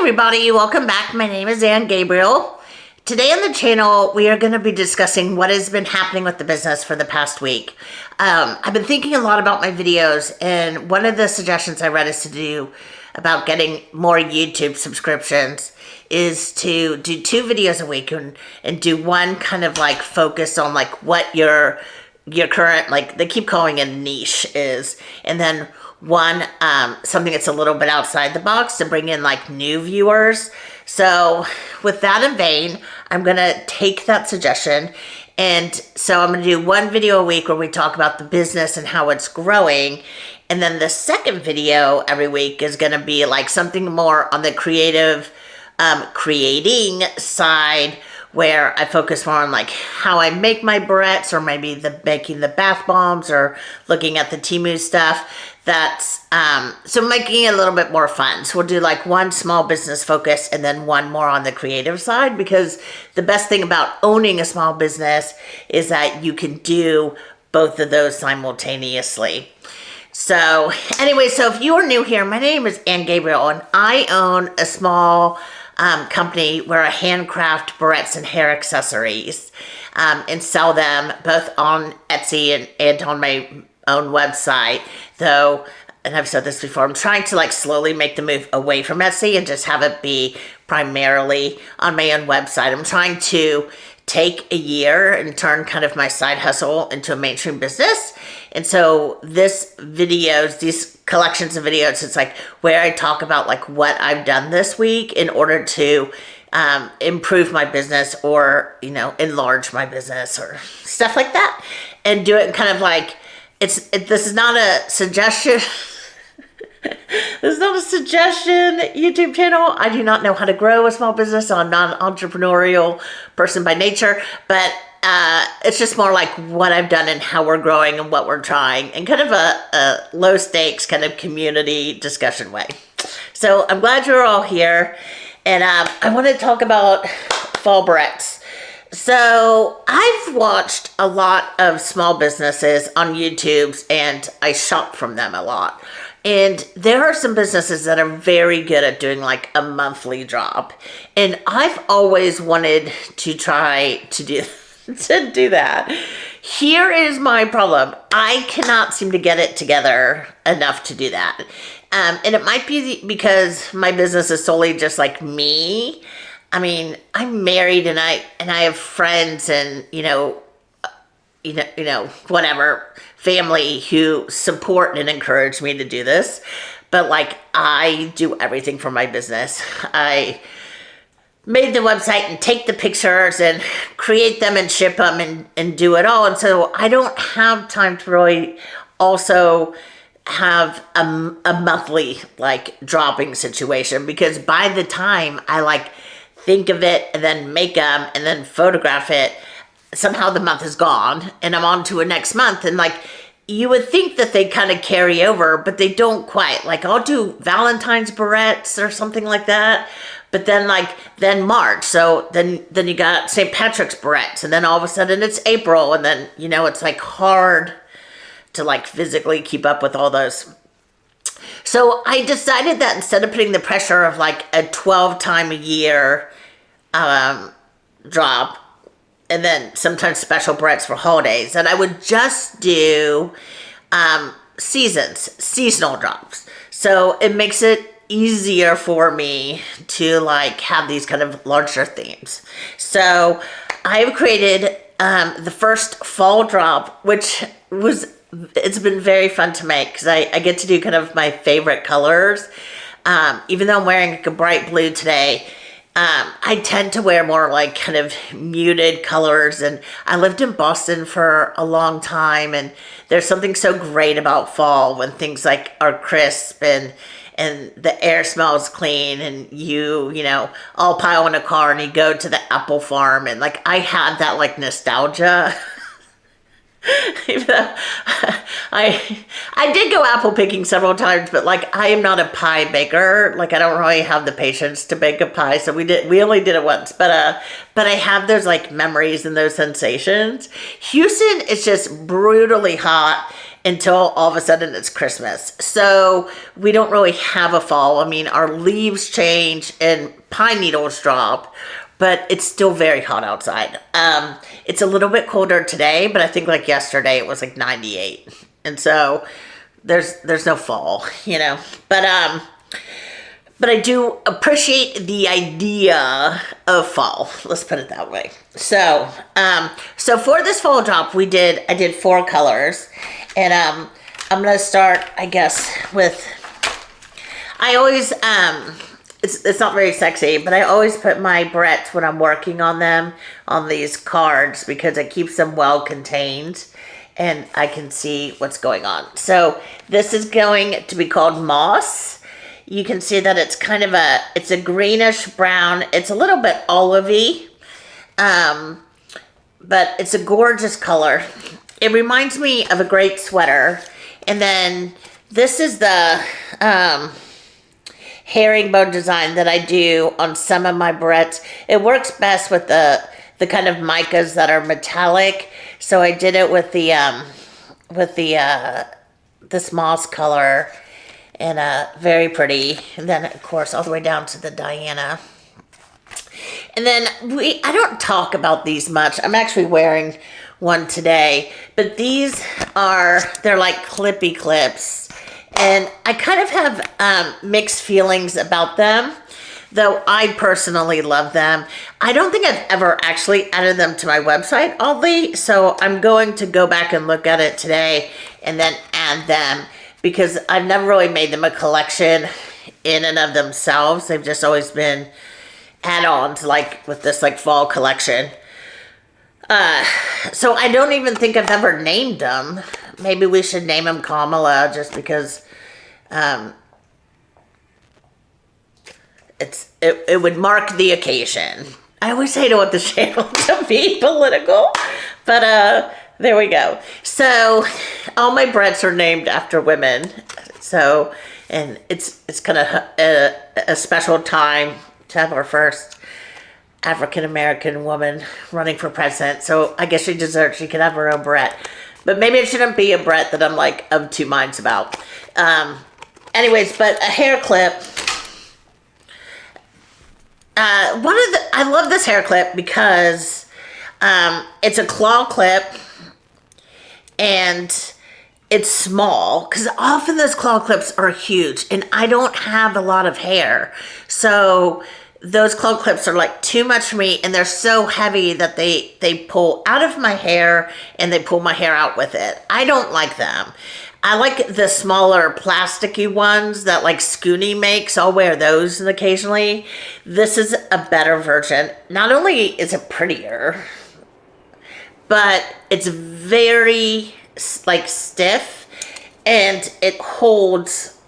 everybody, welcome back. My name is Ann Gabriel. Today on the channel, we are going to be discussing what has been happening with the business for the past week. I've been thinking a lot about my videos, and one of the suggestions I read is to do about getting more YouTube subscriptions is to do 2 videos a week and do one kind of like focus on like what your current, like they keep calling it niche is, and then one something that's a little bit outside the box to bring in like new viewers. So with that in vain, I'm gonna take that suggestion, and so I'm gonna do 1 video a week where we talk about the business and how it's growing, and then the second video every week is gonna be like something more on the creative creating side, where I focus more on like how I make my barrettes, or maybe making the bath bombs, or looking at the Temu stuff. That's so making it a little bit more fun. So we'll do like 1 small business focus and then 1 more on the creative side, because the best thing about owning a small business is that you can do both of those simultaneously. So anyway, so if you are new here, my name is Ann Gabriel, and I own a small company where I handcraft barrettes and hair accessories and sell them both on Etsy and on my own website. Though, and I've said this before, I'm trying to like slowly make the move away from Etsy and just have it be primarily on my own website. I'm trying to take a year and turn kind of my side hustle into a mainstream business. And so these collections of videos, it's like where I talk about like what I've done this week in order to improve my business, or, you know, enlarge my business or stuff like that, and do it kind of like, this is not a suggestion. This is not a suggestion YouTube channel. I do not know how to grow a small business. I'm not an entrepreneurial person by nature, but it's just more like what I've done and how we're growing and what we're trying, and kind of a low stakes kind of community discussion way. So I'm glad you're all here, and I want to talk about fall barrettes. So I've watched a lot of small businesses on YouTube, and I shop from them a lot. And there are some businesses that are very good at doing like a monthly drop. And I've always wanted to try to do that. Here is my problem. I cannot seem to get it together enough to do that. And it might be because my business is solely just like me. I mean, I'm married, and I have friends and, you know, whatever, family who support and encourage me to do this. But like, I do everything for my business. I made the website and take the pictures and create them and ship them and do it all. And so I don't have time to really also have a monthly like dropping situation, because by the time I like think of it and then make them and then photograph it, somehow the month is gone and I'm on to a next month. And like, you would think that they kind of carry over, but they don't quite. Like, I'll do Valentine's barrettes or something like that, but then March. So then you got St. Patrick's barrettes, and then all of a sudden it's April, and then, you know, it's like hard to like physically keep up with all those. So I decided that instead of putting the pressure of like a 12 time a year drop, and then sometimes special barrettes for holidays, that I would just do seasonal drops. So it makes it easier for me to like have these kind of larger themes. So I have created the first fall drop, which it's been very fun to make, because I get to do kind of my favorite colors. Even though I'm wearing like a bright blue today, I tend to wear more like kind of muted colors, and I lived in Boston for a long time, and there's something so great about fall when things like are crisp and the air smells clean, and you know, all pile in a car and you go to the apple farm, and like I had that like nostalgia. Even though I did go apple picking several times, but like I am not a pie baker. Like I don't really have the patience to bake a pie, so we only did it once. But I have those like memories and those sensations. Houston is just brutally hot, until all of a sudden it's Christmas. So we don't really have a fall. I mean, our leaves change and pine needles drop, but it's still very hot outside. It's a little bit colder today, but I think like yesterday it was like 98. And so there's no fall, you know. But I do appreciate the idea of fall. Let's put it that way. So for this fall drop, I did 4 colors, and I'm gonna start, I guess, with. I always it's not very sexy, but I always put my barrettes when I'm working on them on these cards because it keeps them well contained, and I can see what's going on. So this is going to be called Moss. You can see that it's kind of it's a greenish brown. It's a little bit olivey, but it's a gorgeous color. It reminds me of a great sweater. And then this is the herringbone design that I do on some of my barrettes. It works best with the kind of micas that are metallic. So I did it with this moss color. And very pretty. And then, of course, all the way down to the Diana. And then I don't talk about these much. I'm actually wearing one today. But they're like clippy clips. And I kind of have mixed feelings about them, though I personally love them. I don't think I've ever actually added them to my website, oddly. So I'm going to go back and look at it today and then add them, because I've never really made them a collection in and of themselves. They've just always been add-ons, like with this like fall collection. So I don't even think I've ever named them. Maybe we should name them Kamala, just because it would mark the occasion. I always say to want the channel to be political, but there we go. So all my barrettes are named after women. So, and it's kind of a special time to have our first African-American woman running for president. So I guess she deserves, she can have her own barrette. But maybe it shouldn't be a barrette that I'm like of two minds about. Anyways, but a hair clip. I love this hair clip because it's a claw clip. And it's small, because often those claw clips are huge, and I don't have a lot of hair. So those claw clips are like too much for me, and they're so heavy that they pull out of my hair, and they pull my hair out with it. I don't like them. I like the smaller plasticky ones that like Scooney makes. I'll wear those occasionally. This is a better version. Not only is it prettier, but it's very like stiff, and it holds,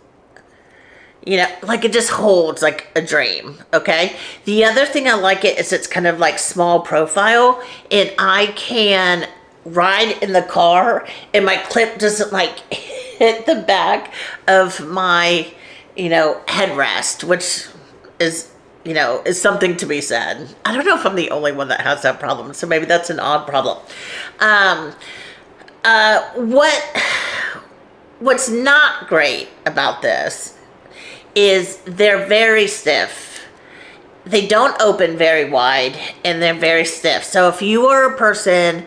you know, like it just holds like a dream. Okay. The other thing I like it is it's kind of like small profile, and I can ride in the car and my clip doesn't like hit the back of my, you know, headrest, which is, you know, is something to be said. I don't know if I'm the only one that has that problem, so maybe that's an odd problem. What's not great about this is they're very stiff. They don't open very wide, and they're very stiff. So if you are a person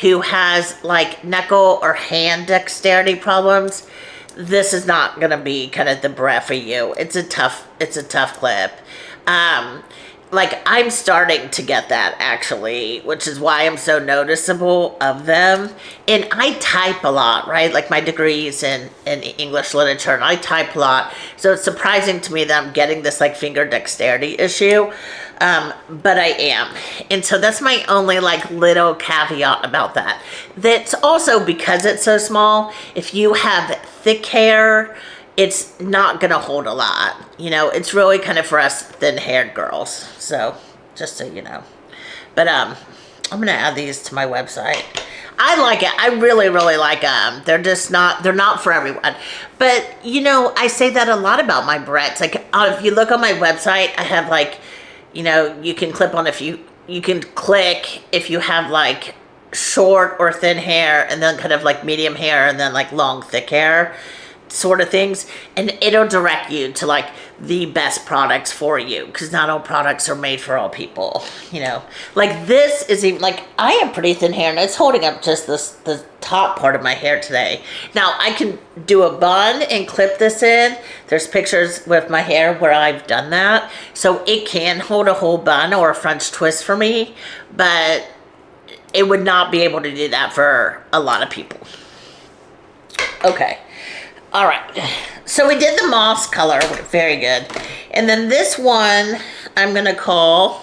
who has like knuckle or hand dexterity problems, this is not going to be kind of the barrette for you. It's a tough clip. Like I'm starting to get that actually, which is why I'm so noticeable of them. And I type a lot, right? Like my degrees in English literature, and I type a lot. So it's surprising to me that I'm getting this like finger dexterity issue. But I am. And so that's my only like little caveat about that. That's also because it's so small. If you have thick hair, it's not going to hold a lot. You know, it's really kind of for us thin-haired girls. So, just so you know. But, I'm going to add these to my website. I like it. I really, really like them. They're just not, they're not for everyone. But, you know, I say that a lot about my barrettes. Like, if you look on my website, I have, like, you know, you can clip on you can click if you have, like, short or thin hair, and then kind of like medium hair, and then like long thick hair sort of things, and it'll direct you to like the best products for you, because not all products are made for all people, you know. Like this is even like, I have pretty thin hair and it's holding up just the top part of my hair today. Now I can do a bun and clip this in. There's pictures with my hair where I've done that, so it can hold a whole bun or a French twist for me, but it would not be able to do that for a lot of people. Okay. All right, so we did the moss color, very good. And then this one I'm gonna call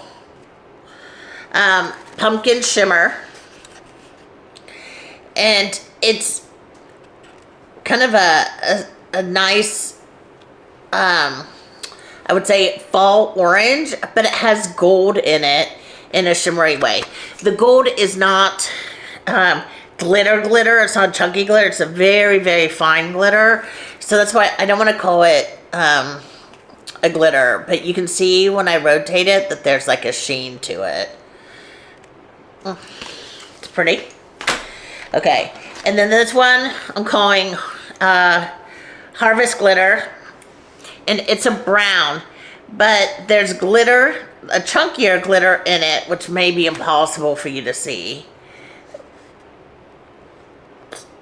Pumpkin Shimmer. And it's kind of a nice, I would say fall orange, but it has gold in it in a shimmery way. The gold is not glitter, it's not chunky glitter, it's a very, very fine glitter. So that's why I don't want to call it a glitter, but you can see when I rotate it that there's like a sheen to it. It's pretty. Okay, and then this one I'm calling Harvest Glitter, and it's a brown, but there's glitter, a chunkier glitter in it, which may be impossible for you to see.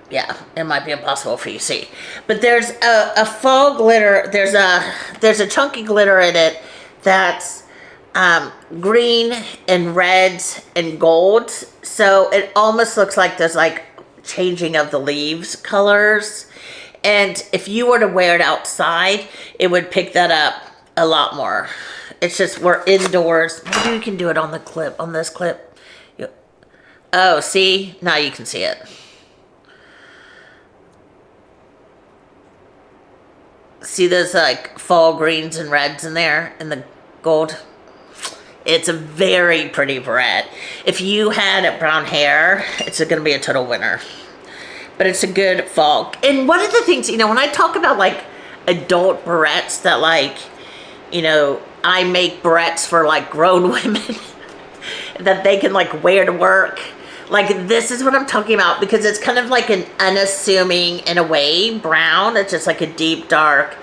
Yeah, it might be impossible for you to see. But there's a faux glitter, there's a chunky glitter in it that's green and reds and gold. So it almost looks like there's like changing of the leaves colors. And if you were to wear it outside, it would pick that up a lot more. It's just, we're indoors. Maybe you can do it on the clip, on this clip. Oh, see? Now you can see it. See those like fall greens and reds in there and the gold? It's a very pretty barrette. If you had brown hair, it's going to be a total winner. But it's a good fall. And one of the things, you know, when I talk about like adult barrettes that like, you know, I make barrettes for like grown women that they can like wear to work. Like this is what I'm talking about, because it's kind of like an unassuming, in a way, brown. It's just like a deep, dark,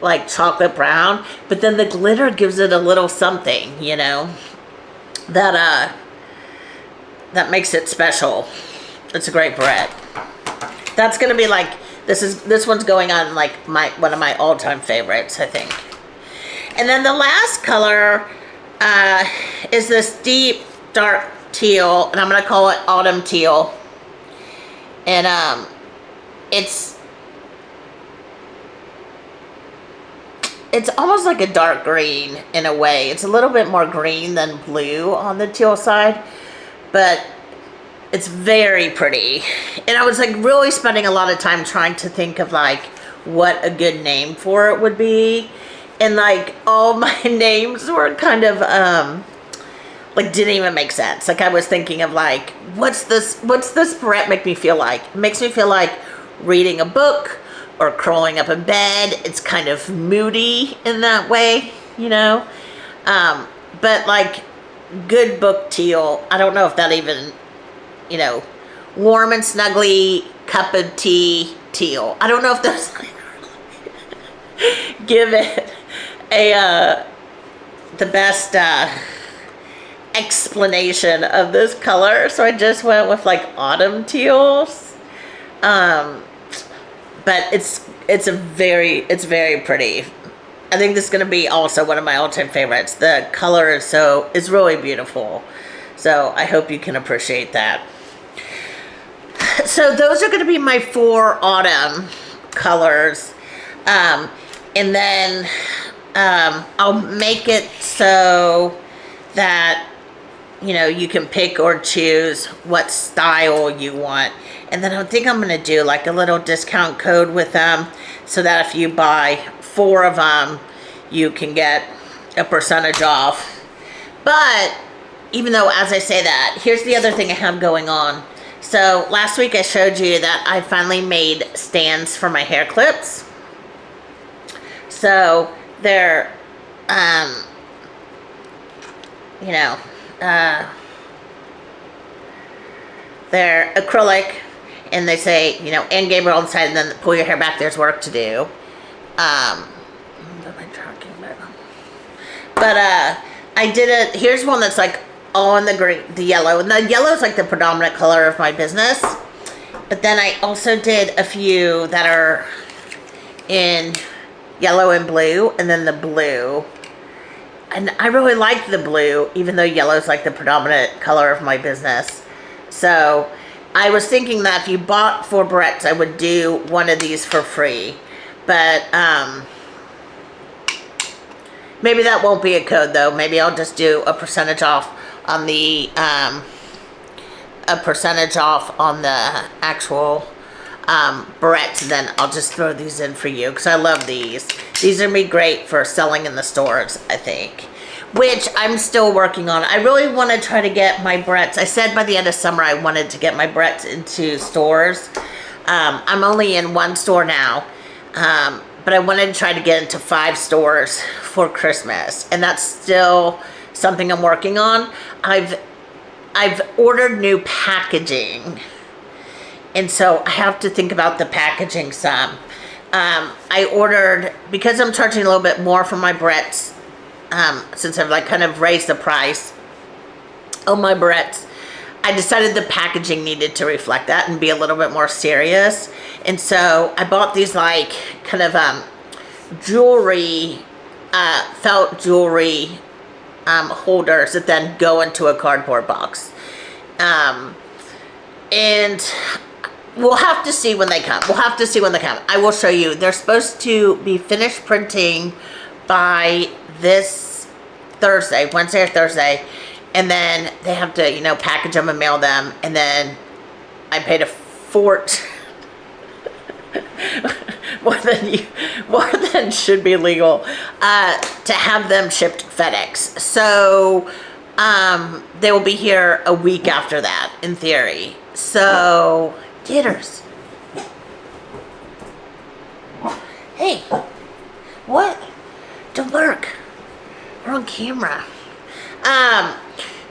like chocolate brown. But then the glitter gives it a little something, you know, that makes it special. It's a great barrette. That's gonna be like, this one's going on like one of my all-time favorites, I think. And then the last color is this deep, dark teal, and I'm gonna call it Autumn Teal. And it's almost like a dark green in a way. It's a little bit more green than blue on the teal side, but it's very pretty. And I was like really spending a lot of time trying to think of like what a good name for it would be, and like all my names were kind of like didn't even make sense. Like I was thinking of like, what's this barrette make me feel like? It makes me feel like reading a book or curling up in bed. It's kind of moody in that way, you know? But like good book teal, I don't know if that even, you know, warm and snuggly cup of tea teal. I don't know if those give it the best explanation of this color, so I just went with like autumn teals. But it's very pretty. I think this is gonna be also one of my all-time favorites. The color is really beautiful, so I hope you can appreciate that. So those are gonna be my 4 autumn colors, and then I'll make it so that, you know, you can pick or choose what style you want. And then I think I'm going to do like a little discount code with them, so that if you buy 4 of them, you can get a percentage off. But even though, as I say that, here's the other thing I have going on. So last week I showed you that I finally made stands for my hair clips. So they're, you know, They're acrylic, and they say, you know, Anne Gabriel on the side, and then pull your hair back, there's work to do. What am I talking about? But I did it. Here's one that's like all in the green, the yellow, and the yellow is like the predominant color of my business. But then I also did a few that are in yellow and blue, and then the blue. And I really like the blue, even though yellow is like the predominant color of my business. So I was thinking that if you bought 4 barrettes, I would do one of these for free. But maybe that won't be a code though. Maybe I'll just do a percentage off on the actual barrettes, and then I'll just throw these in for you because I love these. These are gonna be great for selling in the stores, I think, which I'm still working on. I really want to try to get my barrettes. I said by the end of summer I wanted to get my barrettes into stores. I'm only in 1 store now, but I wanted to try to get into 5 stores for Christmas, and that's still something I'm working on. I've ordered new packaging, and so I have to think about the packaging some. I ordered, because I'm charging a little bit more for my barrettes, since I've like kind of raised the price on my barrettes, I decided the packaging needed to reflect that and be a little bit more serious. And so I bought these like kind of jewelry, felt jewelry holders that then go into a cardboard box. And we'll have to see when they come. I will show you. They're supposed to be finished printing by this Thursday, Wednesday or Thursday. And then they have to, you know, package them and mail them. And then I paid a fort more than should be legal to have them shipped FedEx. So they will be here a week after that, in theory. So jitters. Hey, what? Don't work. We're on camera.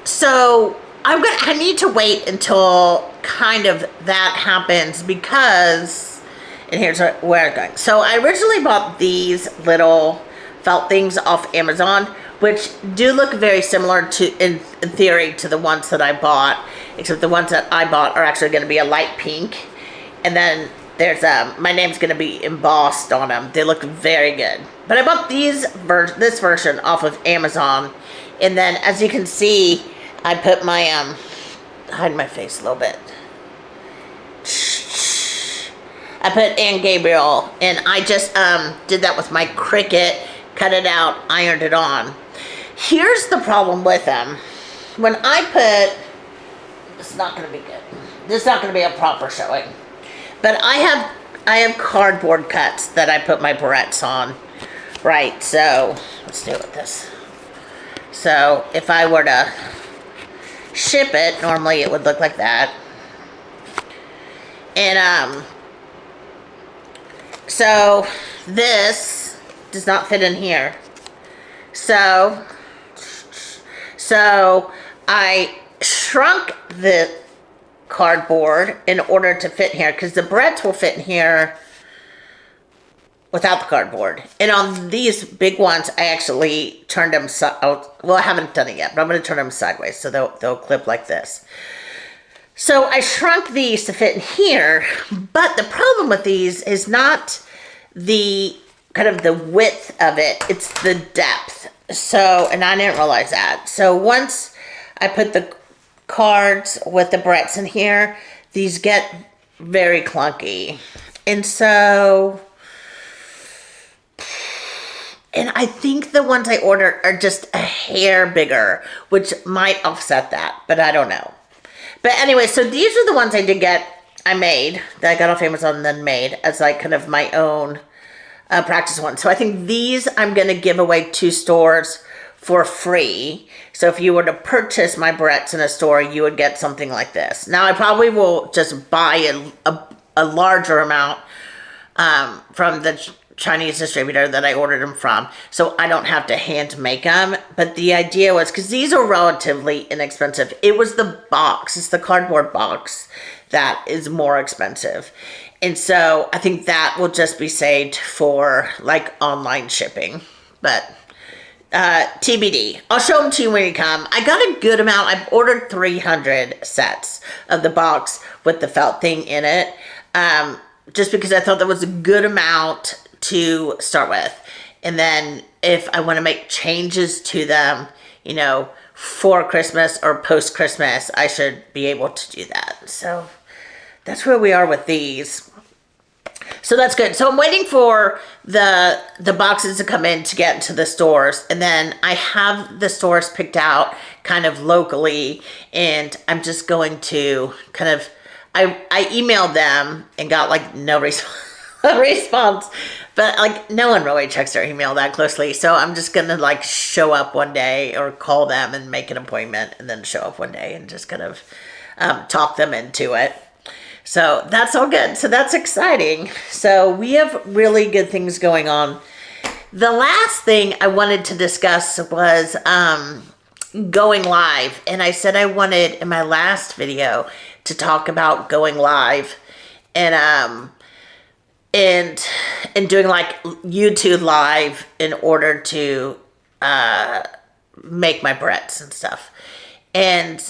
So I need to wait until kind of that happens because, and here's where I'm going. So I originally bought these little felt things off Amazon, which do look very similar to, in theory, to the ones that I bought, except the ones that I bought are actually going to be a light pink. And then there's, my name's going to be embossed on them. They look very good. But I bought this version off of Amazon. And then, as you can see, I put my, hide my face a little bit. I put Anne Gabriel, and I just, did that with my Cricut, cut it out, ironed it on. Here's the problem with them. When I put, it's not going to be good. This is not going to be a proper showing. But I have cardboard cuts that I put my barrettes on. Right, so let's deal with this. So if I were to ship it, normally it would look like that. And so this does not fit in here. So I shrunk the cardboard in order to fit here, because the barrettes will fit in here without the cardboard. And on these big ones, I actually turned them, well, I haven't done it yet, but I'm going to turn them sideways so they'll clip like this. So I shrunk these to fit in here, but the problem with these is not the kind of the width of it, it's the depth. So, and I didn't realize that. So once I put the cards with the barrettes in here, these get very clunky. And so, and I think the ones I ordered are just a hair bigger, which might offset that, but I don't know. But anyway, so these are the ones I did get, I made, that I got off Amazon and then made as like kind of my own practice one. So I think these I'm going to give away to stores for free. So if you were to purchase my barrettes in a store, you would get something like this. Now I probably will just buy a larger amount from the Chinese distributor that I ordered them from, so I don't have to hand make them. But the idea was, because these are relatively inexpensive, it was the box, it's the cardboard box that is more expensive. And so I think that will just be saved for like online shipping. But TBD. I'll show them to you when you come. I got a good amount. I've ordered 300 sets of the box with the felt thing in it. Just because I thought that was a good amount to start with. And then if I want to make changes to them, you know, for Christmas or post-Christmas, I should be able to do that. So that's where we are with these. So that's good. So I'm waiting for the boxes to come in to get into the stores. And then I have the stores picked out kind of locally. And I'm just going to kind of, I emailed them and got like no response. But like no one really checks their email that closely. So I'm just going to like show up one day or call them and make an appointment and then show up one day and just kind of talk them into it. So that's all good. So that's exciting. So we have really good things going on. The last thing I wanted to discuss was going live. And I said I wanted in my last video to talk about going live and doing like YouTube live in order to make my barrettes and stuff. And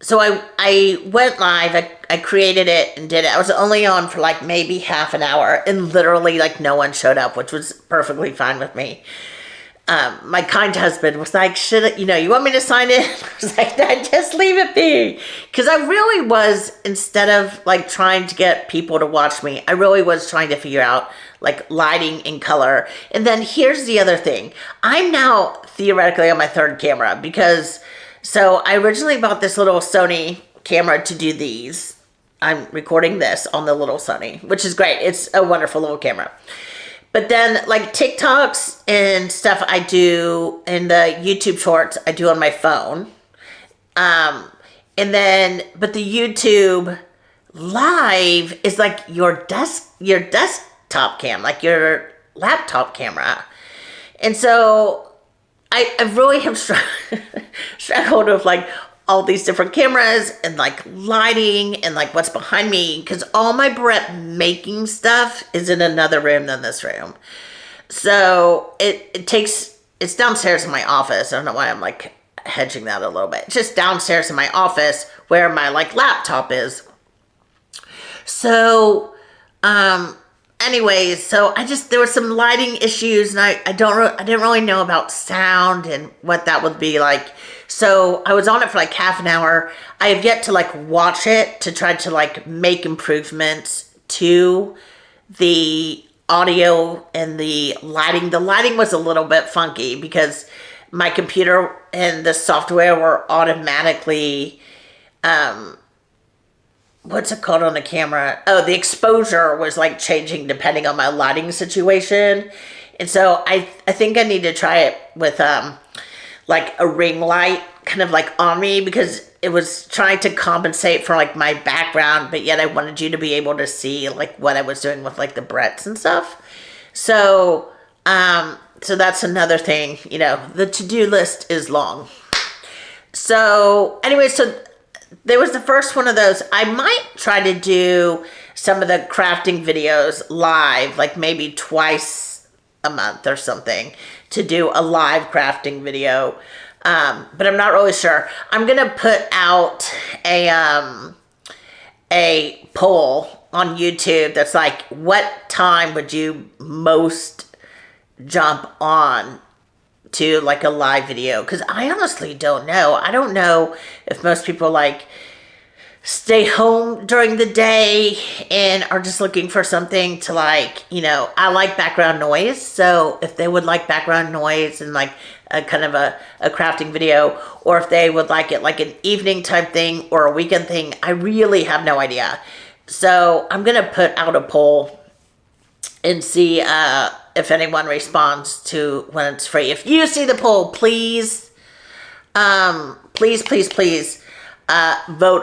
so I went live, I created it and did it. I was only on for like maybe half an hour and literally like no one showed up, which was perfectly fine with me. My kind husband was like, you want me to sign in? I was like, no, just leave it be. Because I really was, instead of like trying to get people to watch me, I really was trying to figure out like lighting and color. And then here's the other thing. I'm now theoretically on my third camera because... So I originally bought this little Sony camera to do these. I'm recording this on the little Sony, which is great. It's a wonderful little camera. But then like TikToks and stuff I do in the YouTube shorts, I do on my phone. But the YouTube live is like your desktop cam, like your laptop camera. And so I really have struggled with like all these different cameras and like lighting and like what's behind me, because all my barrette making stuff is in another room than this room. So it's downstairs in my office. I don't know why I'm like hedging that a little bit. It's just downstairs in my office where my like laptop is. So anyways, so there were some lighting issues, and I didn't really know about sound and what that would be like. So I was on it for like half an hour. I have yet to like watch it to try to like make improvements to the audio and the lighting. The lighting was a little bit funky because my computer and the software were automatically, what's it called on the camera? Oh, the exposure was like changing depending on my lighting situation. And so I think I need to try it with like a ring light kind of like on me, because it was trying to compensate for like my background, but yet I wanted you to be able to see like what I was doing with like the barrettes and stuff. So, so that's another thing, the to-do list is long. So anyway, so there was the first one of those. I might try to do some of the crafting videos live, like maybe twice a month or something, to do a live crafting video. But I'm not really sure. I'm going to put out a poll on YouTube that's like, what time would you most jump on to like a live video? Because I honestly don't know. I don't know if most people like stay home during the day and are just looking for something to like, I like background noise. So if they would like background noise and like a kind of a crafting video, or if they would like it like an evening type thing or a weekend thing, I really have no idea. So I'm going to put out a poll and see if anyone responds to when it's free. If you see the poll, please vote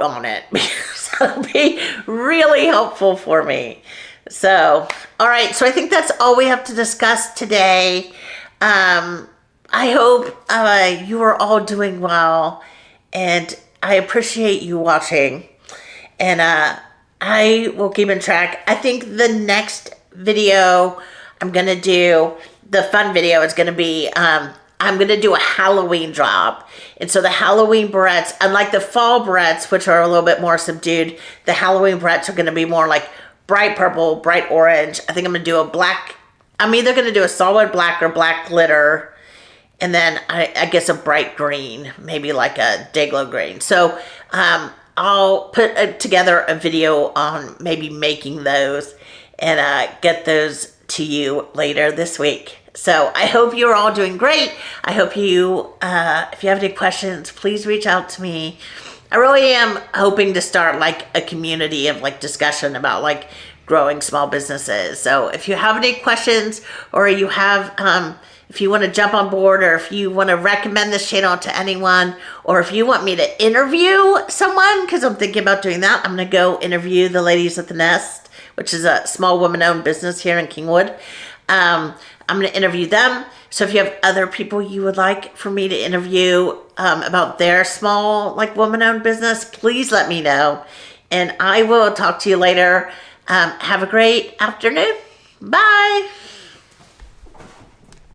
on it, because that'll be really helpful for me. So, all right. So I think that's all we have to discuss today. I hope you are all doing well, and I appreciate you watching. And I will keep in track. I think the next video I'm going to do, the fun video, is going to be, I'm going to do a Halloween drop. And so the Halloween barrettes, unlike the fall barrettes, which are a little bit more subdued, the Halloween barrettes are going to be more like bright purple, bright orange. I think I'm going to do a black, I'm either going to do a solid black or black glitter. And then I guess a bright green, maybe like a Dayglow green. So I'll put together a video on maybe making those and get those to you later this week. So I hope you're all doing great. I hope you, if you have any questions, please reach out to me. I really am hoping to start like a community of like discussion about like growing small businesses. So if you have any questions, or you have, if you want to jump on board, or if you want to recommend this channel to anyone, or if you want me to interview someone, because I'm thinking about doing that, I'm going to go interview the ladies at the Nest, which is a small woman-owned business here in Kingwood. I'm going to interview them. So if you have other people you would like for me to interview about their small, like, woman-owned business, please let me know. And I will talk to you later. Have a great afternoon. Bye.